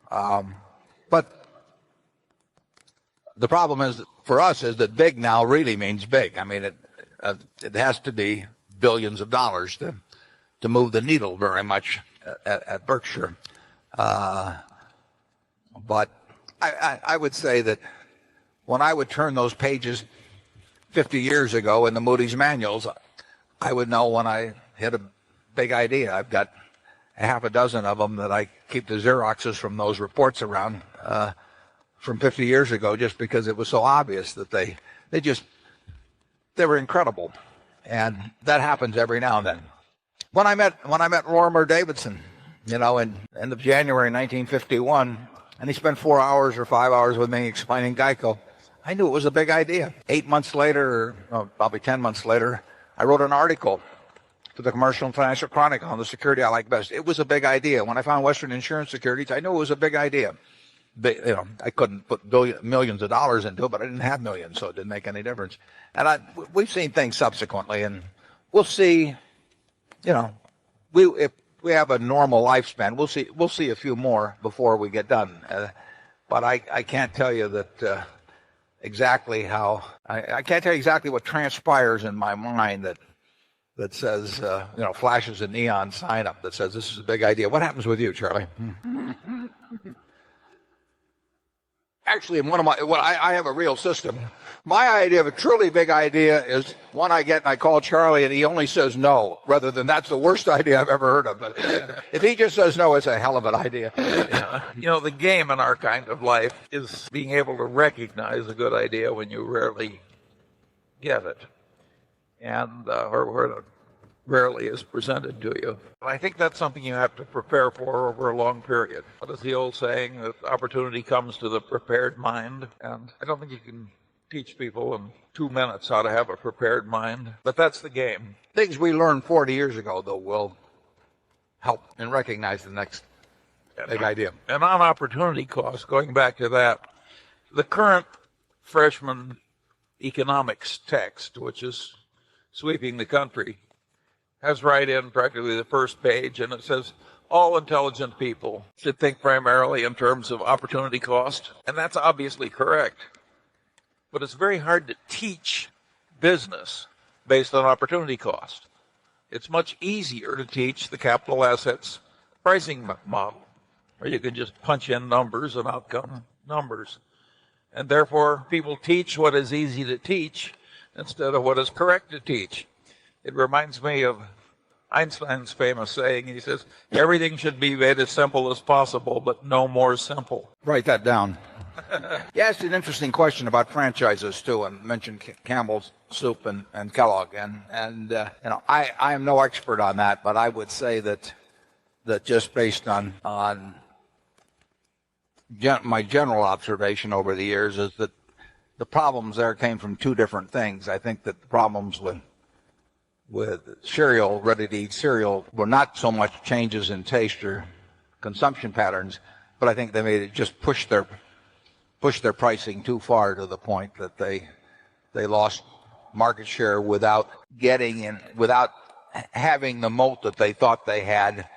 But the problem is for us is that big now really means big. I mean, it has to be billions of dollars to move the needle very much at Berkshire. But I would say that when I would turn those pages 50 years ago in the Moody's manuals, I would know when I hit a big idea. I've got a half a dozen of them that I keep the Xeroxes from those reports around from 50 years ago, just because it was so obvious that they were incredible. And that happens every now and then. When I met Lorimer Davidson, in end of January 1951, and he spent 4 hours or 5 hours with me explaining GEICO, I knew it was a big idea. 8 months later, or probably 10 months later, I wrote an article to the Commercial and Financial Chronicle on the security I like best. It was a big idea. When I found Western Insurance Securities, I knew it was a big idea. I couldn't put millions of dollars into it, but I didn't have millions, so it didn't make any difference. And we've seen things subsequently, and we'll see. If we have a normal lifespan, we'll see a few more before we get done. But I can't tell you that exactly how. I can't tell you exactly what transpires in my mind that says flashes a neon sign up that says this is a big idea. What happens with you, Charlie? Actually, I have a real system. My idea of a truly big idea is one I get and I call Charlie and he only says no, rather than that's the worst idea I've ever heard of. But if he just says no, it's a hell of an idea. Yeah. The game in our kind of life is being able to recognize a good idea when you rarely get it, and or rarely is presented to you. I think that's something you have to prepare for over a long period. What is the old saying that opportunity comes to the prepared mind? And I don't think you can teach people in 2 minutes how to have a prepared mind, but that's the game. Things we learned 40 years ago, though, will help in recognizing the next big idea. And on opportunity cost, going back to that, the current freshman economics text, which is sweeping the country, has right in practically the first page, and it says all intelligent people should think primarily in terms of opportunity cost, and that's obviously correct. But it's very hard to teach business based on opportunity cost. It's much easier to teach the capital assets pricing model, where you can just punch in numbers and outcome numbers. And therefore, people teach what is easy to teach instead of what is correct to teach. It reminds me of Einstein's famous saying. He says, everything should be made as simple as possible, but no more simple. Write that down. You asked an interesting question about franchises, too, and mentioned Campbell's Soup and Kellogg. And I am no expert on that, but I would say that just based on my general observation over the years is that the problems there came from two different things. I think that the problems with cereal, ready-to-eat cereal, were not so much changes in taste or consumption patterns, but I think they made it just push their pricing too far to the point that they lost market share without having the moat that they thought they had,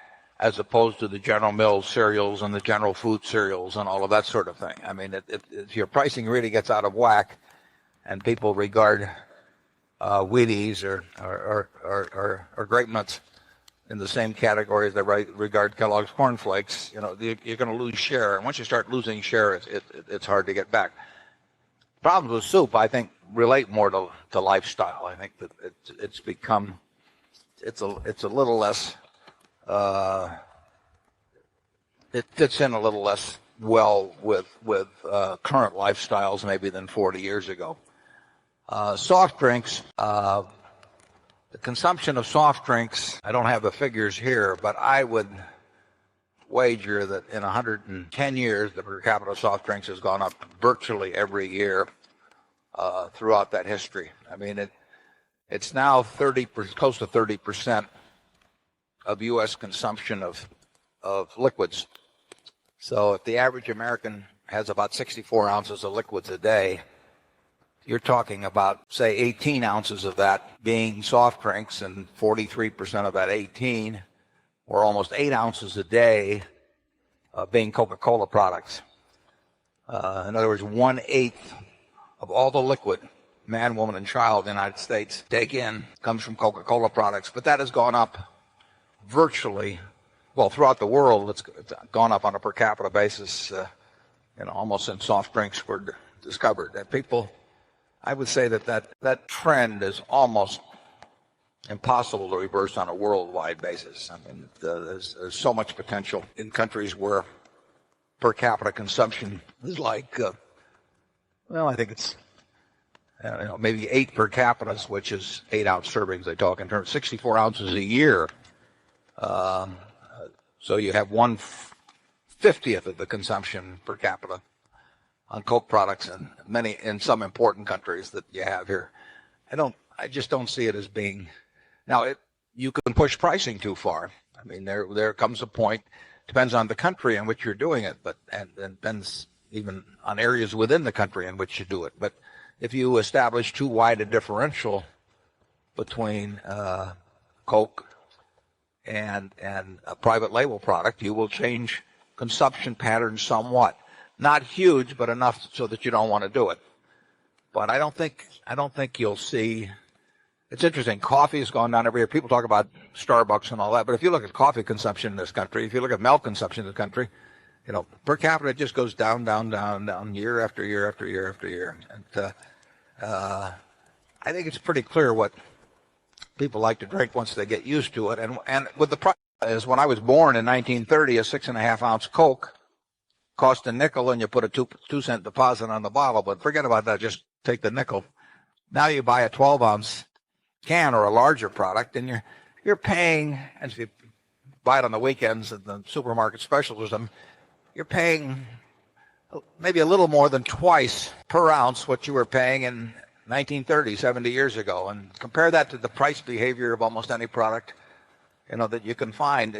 as opposed to the General Mills cereals and the General Food cereals and all of that sort of thing. I mean, if your pricing really gets out of whack and people regard Wheaties or Grape Nuts in the same category as they regard Kellogg's Corn Flakes, you're going to lose share. And once you start losing share, it's hard to get back. Problems with soup, I think, relate more to lifestyle. I think that it's become it's a little less. It fits in a little less well with current lifestyles maybe than 40 years ago. Soft drinks, the consumption of soft drinks, I don't have the figures here, but I would wager that in 110 years, the per capita soft drinks has gone up virtually every year throughout that history. I mean, it's now close to 30% of U.S. consumption of liquids. So if the average American has about 64 ounces of liquids a day, you're talking about, say, 18 ounces of that being soft drinks, and 43% of that 18, or almost 8 ounces a day, being Coca-Cola products. In other words, 1/8 of all the liquid man, woman, and child in the United States take in comes from Coca-Cola products. But that has gone up virtually, well, throughout the world. It's gone up on a per capita basis, almost since soft drinks were discovered. And people, I would say that trend is almost impossible to reverse on a worldwide basis. I mean, there's so much potential in countries where per capita consumption is like, I think it's maybe 8 per capita, which is 8-ounce servings. They talk in terms of 64 ounces a year. So you have 1/50th of the consumption per capita on Coke products in some important countries that you have here. I just don't see it as being. Now, you can push pricing too far. I mean, there comes a point, depends on the country in which you're doing it, and depends even on areas within the country in which you do it. But if you establish too wide a differential between Coke and a private label product, you will change consumption patterns somewhat. Not huge, but enough so that you don't want to do it. But I don't think you'll see. It's interesting. Coffee has gone down every year. People talk about Starbucks and all that, but if you look at coffee consumption in this country, if you look at milk consumption in this country, per capita it just goes down, down, down, down, year after year after year after year. And I think it's pretty clear what people like to drink once they get used to it. And with the price is, when I was born in 1930, a 6.5-ounce Coke cost a nickel, and you put a 2-cent deposit on the bottle. But forget about that. Just take the nickel. Now you buy a 12-ounce can or a larger product, and you're paying, and if you buy it on the weekends at the supermarket specials or something, you're paying maybe a little more than twice per ounce what you were paying in 1930, 70 years ago. And compare that to the price behavior of almost any product that you can find.